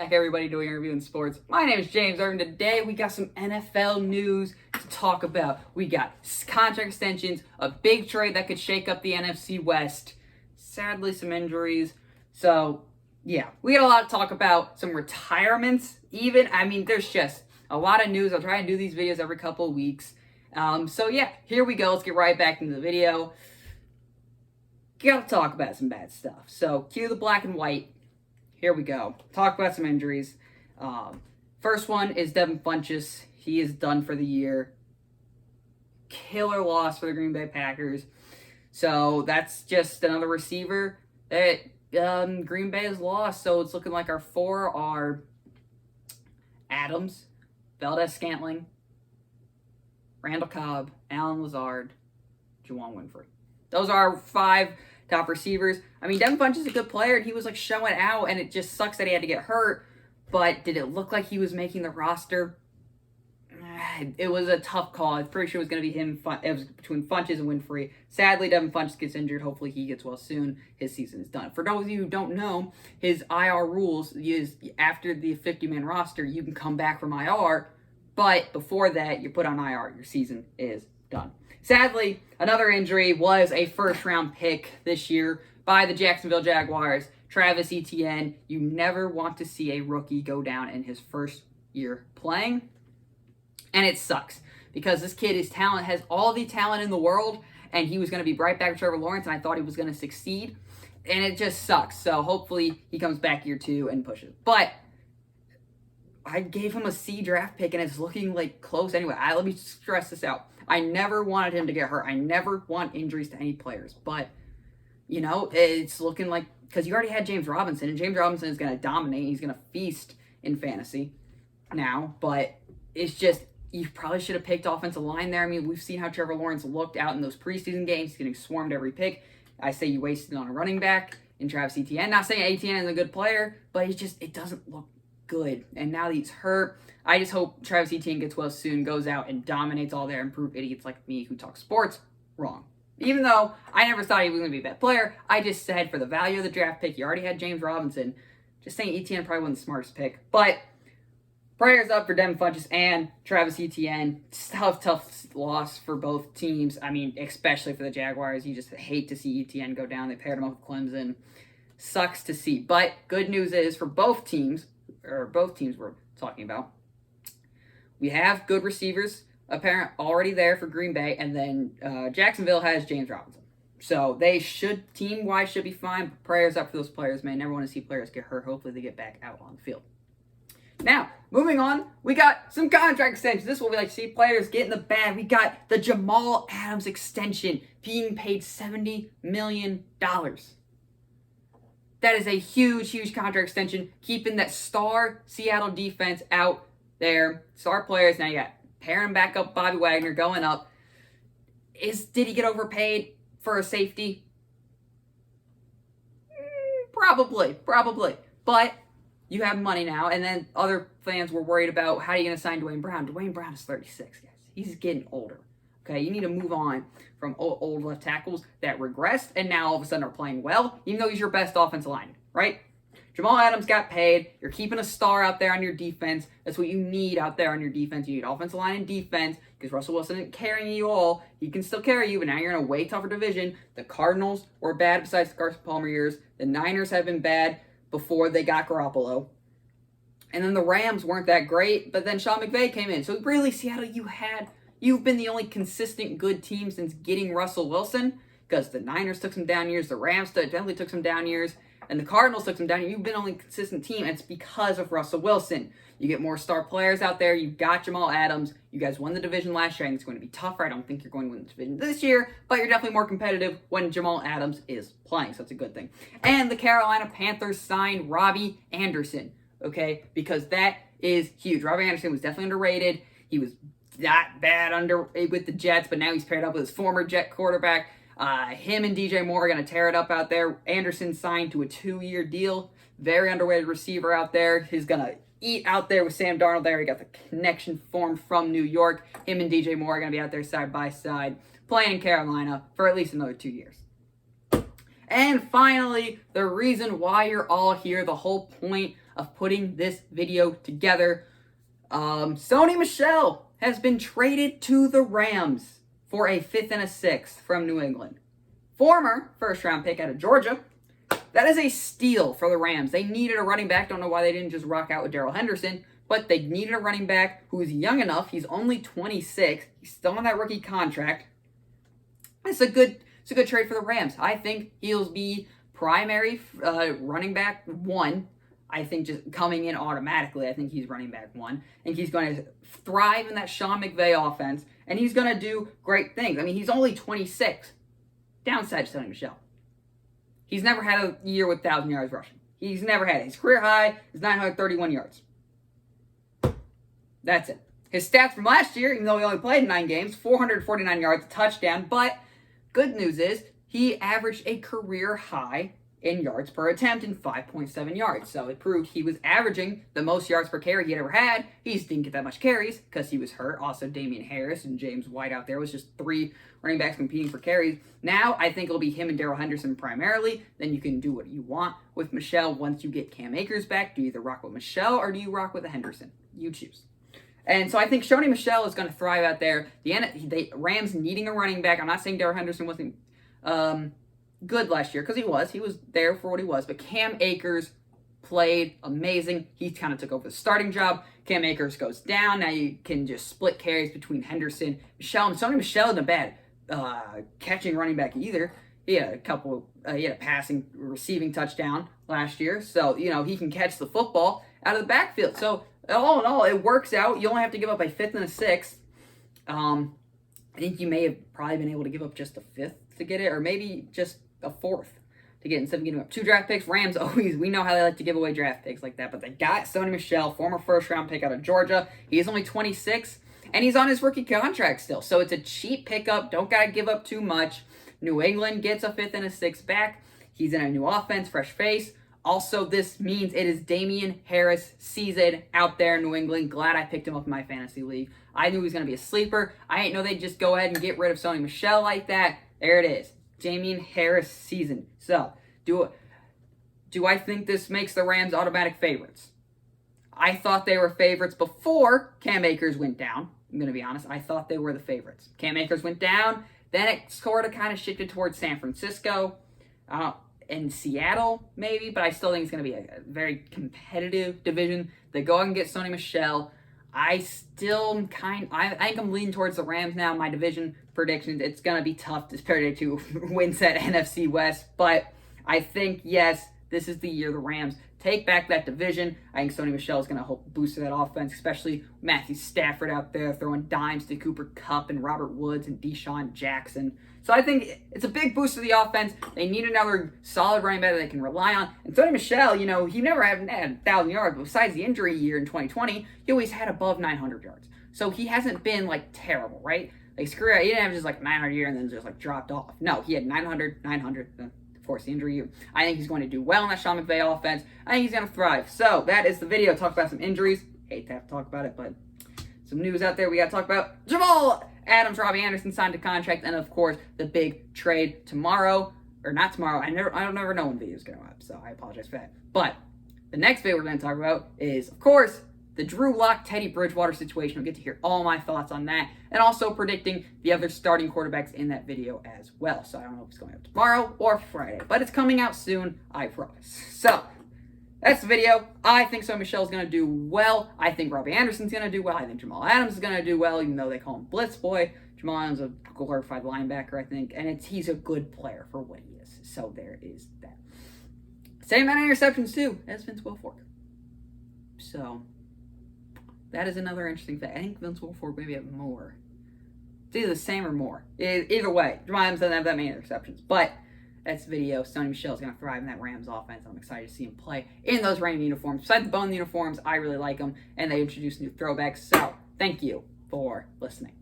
back, everybody, doing Reviewing Sports. My name is James Irvin. Today we got some NFL news to talk about. We got contract extensions, a big trade that could shake up the NFC West, sadly some injuries. So yeah, we got a lot to talk about. Some retirements even. I mean, there's just a lot of news. I'll try and do these videos every couple of weeks. So yeah, here we go. Let's get right back into the video. Gotta talk about some bad stuff. So cue the black and white. Here we go. Talk about some injuries. First one is Devin Funchess. He is done for the year. Killer loss for the Green Bay Packers. So that's just another receiver that Green Bay has lost. So it's looking like our four are Adams, Valdez-Scantling, Randall Cobb, Allen Lazard, Juwan Winfrey. Those are our five top receivers. I mean, Devin Funchess is a good player, and he was like showing out, and it just sucks that he had to get hurt. But did it look like he was making the roster? It was a tough call. I'm pretty sure it was going to be him. It was between Funchess and Winfrey. Sadly, Devin Funchess gets injured. Hopefully, he gets well soon. His season is done. For those of you who don't know, his IR rules is after the 50-man roster, you can come back from IR. But before that, you're put on IR. Your season is done. Sadly, another injury was a first-round pick this year by the Jacksonville Jaguars, Travis Etienne. You never want to see a rookie go down in his first year playing. And it sucks because this kid has all the talent in the world, and he was going to be right back with Trevor Lawrence, and I thought he was going to succeed. And it just sucks. So hopefully he comes back year two and pushes. But I gave him a C draft pick, and it's looking like close anyway. Let me stress this out. I never wanted him to get hurt. I never want injuries to any players. But, you know, it's looking like, because you already had James Robinson, and James Robinson is going to dominate. He's going to feast in fantasy now. But it's just, you probably should have picked offensive line there. I mean, we've seen how Trevor Lawrence looked out in those preseason games. He's getting swarmed every pick. I say you wasted on a running back in Travis Etienne. Not saying Etienne is a good player, but it doesn't look good. And now that he's hurt, I just hope Travis Etienne gets well soon, goes out and dominates all their improved idiots like me who talk sports wrong. Even though I never thought he was going to be a bad player, I just said for the value of the draft pick, you already had James Robinson. Just saying Etienne probably wasn't the smartest pick. But prayers up for Devin Funchess and Travis Etienne. Tough loss for both teams. I mean, especially for the Jaguars. You just hate to see Etienne go down. They paired him up with Clemson. Sucks to see. But good news is for both teams we're talking about, we have good receivers already there for Green Bay, and then Jacksonville has James Robinson. So they team-wise should be fine. Prayers up for those players, man. Never want to see players get hurt. Hopefully they get back out on the field. Now, moving on, we got some contract extensions. This is what we like to see. Players get in the bag. We got the Jamal Adams extension being paid $70 million. That is a huge, huge contract extension, keeping that star Seattle defense out there. Star players. Now you got pairing back up Bobby Wagner going up. Did he get overpaid for a safety? Probably. But you have money now, and then other fans were worried about how are you going to sign Dwayne Brown. Dwayne Brown is 36, guys. He's getting older. Okay, you need to move on from old left tackles that regressed and now all of a sudden are playing well, even though he's your best offensive lineman, right? Jamal Adams got paid. You're keeping a star out there on your defense. That's what you need out there on your defense. You need offensive line and defense because Russell Wilson isn't carrying you all. He can still carry you, but now you're in a way tougher division. The Cardinals were bad besides the Carson Palmer years. The Niners have been bad before they got Garoppolo. And then the Rams weren't that great, but then Sean McVay came in. So really, Seattle, you've been the only consistent good team since getting Russell Wilson, because the Niners took some down years, the Rams definitely took some down years, and the Cardinals took some down years. You've been the only consistent team, and it's because of Russell Wilson. You get more star players out there. You've got Jamal Adams. You guys won the division last year. I think it's going to be tougher. I don't think you're going to win the division this year, but you're definitely more competitive when Jamal Adams is playing, so that's a good thing. And the Carolina Panthers signed Robbie Anderson, okay, because that is huge. Robbie Anderson was definitely underrated. He was not bad with the Jets, but now he's paired up with his former Jet quarterback. Him and DJ Moore are going to tear it up out there. Anderson signed to a 2-year deal. Very underrated receiver out there. He's going to eat out there with Sam Darnold there. He got the connection formed from New York. Him and DJ Moore are going to be out there side by side playing in Carolina for at least another 2 years. And finally, the reason why you're all here, the whole point of putting this video together. Sony Michelle has been traded to the Rams for a 5th and a 6th from New England. Former first-round pick out of Georgia. That is a steal for the Rams. They needed a running back. Don't know why they didn't just rock out with Darrell Henderson, but they needed a running back who's young enough. He's only 26. He's still on that rookie contract. It's a good trade for the Rams. I think he'll be primary running back 1. I think just coming in automatically, I think he's running back 1. And he's going to thrive in that Sean McVay offense. And he's going to do great things. I mean, he's only 26. Downside to Sony Michelle. He's never had a year with 1,000 yards rushing. He's never had it. His career high is 931 yards. That's it. His stats from last year, even though he only played 9 games, 449 yards, a touchdown. But good news is he averaged a career high in yards per attempt in 5.7 yards. So it proved he was averaging the most yards per carry he had ever had. He just didn't get that much carries because he was hurt. Also, Damian Harris and James White out there. It was just 3 running backs competing for carries. Now, I think it'll be him and Darrell Henderson primarily. Then you can do what you want with Michelle once you get Cam Akers back. Do you either rock with Michelle or do you rock with a Henderson? You choose. And so I think Sony Michelle is going to thrive out there. The Rams needing a running back. I'm not saying Darrell Henderson wasn't good last year, because he was there for what he was, but Cam Akers played amazing. He kind of took over the starting job. Cam Akers goes down. Now you can just split carries between Henderson, Michelle, and Sony Michelle isn't a bad catching running back either. He had a passing, receiving touchdown last year, so he can catch the football out of the backfield. So all in all, it works out. You only have to give up a 5th and a 6th. I think you may have probably been able to give up just a 5th to get it, or maybe just a 4th to get it instead of giving up 2 draft picks. Rams we know how they like to give away draft picks like that, but they got Sony Michelle, former first-round pick out of Georgia. He is only 26, and he's on his rookie contract still, so it's a cheap pickup. Don't got to give up too much. New England gets a 5th and a 6th back. He's in a new offense, fresh face. Also, this means it is Damian Harris season out there in New England. Glad I picked him up in my fantasy league. I knew he was going to be a sleeper. I didn't know they'd just go ahead and get rid of Sony Michelle like that. There it is. Damian Harris season. So, do I think this makes the Rams automatic favorites? I thought they were favorites before Cam Akers went down. I'm going to be honest. I thought they were the favorites. Cam Akers went down. Then it sort of kind of shifted towards San Francisco and Seattle, maybe. But I still think it's going to be a very competitive division. They go out and get Sony Michelle. I think I'm leaning towards the Rams now. My division predictions, it's going to be tough to win that NFC West. But I think, yes, this is the year the Rams take back that division. I think Sony Michelle is going to help boost that offense, especially Matthew Stafford out there throwing dimes to Cooper Kupp and Robert Woods and Deshaun Jackson. So I think it's a big boost to the offense. They need another solid running back that they can rely on. And Sony Michelle, he never had 1,000 yards, but besides the injury year in 2020, he always had above 900 yards. So he hasn't been, terrible, right? His career, he didn't have just, 900 year and then just, dropped off. No, he had 900, of course, the injury year. I think he's going to do well in that Sean McVay offense. I think he's going to thrive. So that is the video. Talk about some injuries. Hate to have to talk about it, but some news out there we got to talk about. Jamal Adams, Robbie Anderson signed a contract, and of course the big trade tomorrow, or not tomorrow. I don't never know when videos go up, so I apologize for that. But the next video we're going to talk about is, of course, the Drew Lock, Teddy Bridgewater situation. You'll get to hear all my thoughts on that, and also predicting the other starting quarterbacks in that video as well. So I don't know if it's going up tomorrow or Friday, but it's coming out soon, I promise. So that's the video. I think Sony Michelle is going to do well. I think Robbie Anderson's going to do well. I think Jamal Adams is going to do well, even though they call him Blitz Boy. Jamal Adams is a glorified linebacker, I think, and he's a good player for what he is. So there is that. Same amount of interceptions, too, as Vince Wilfork. So that is another interesting fact. I think Vince Wilfork maybe have more. It's either the same or more. Either way, Jamal Adams doesn't have that many interceptions, but that's the video. Sony Michelle is going to thrive in that Rams offense. I'm excited to see him play in those Rams uniforms. Besides the bone uniforms, I really like them, and they introduced new throwbacks. So, thank you for listening.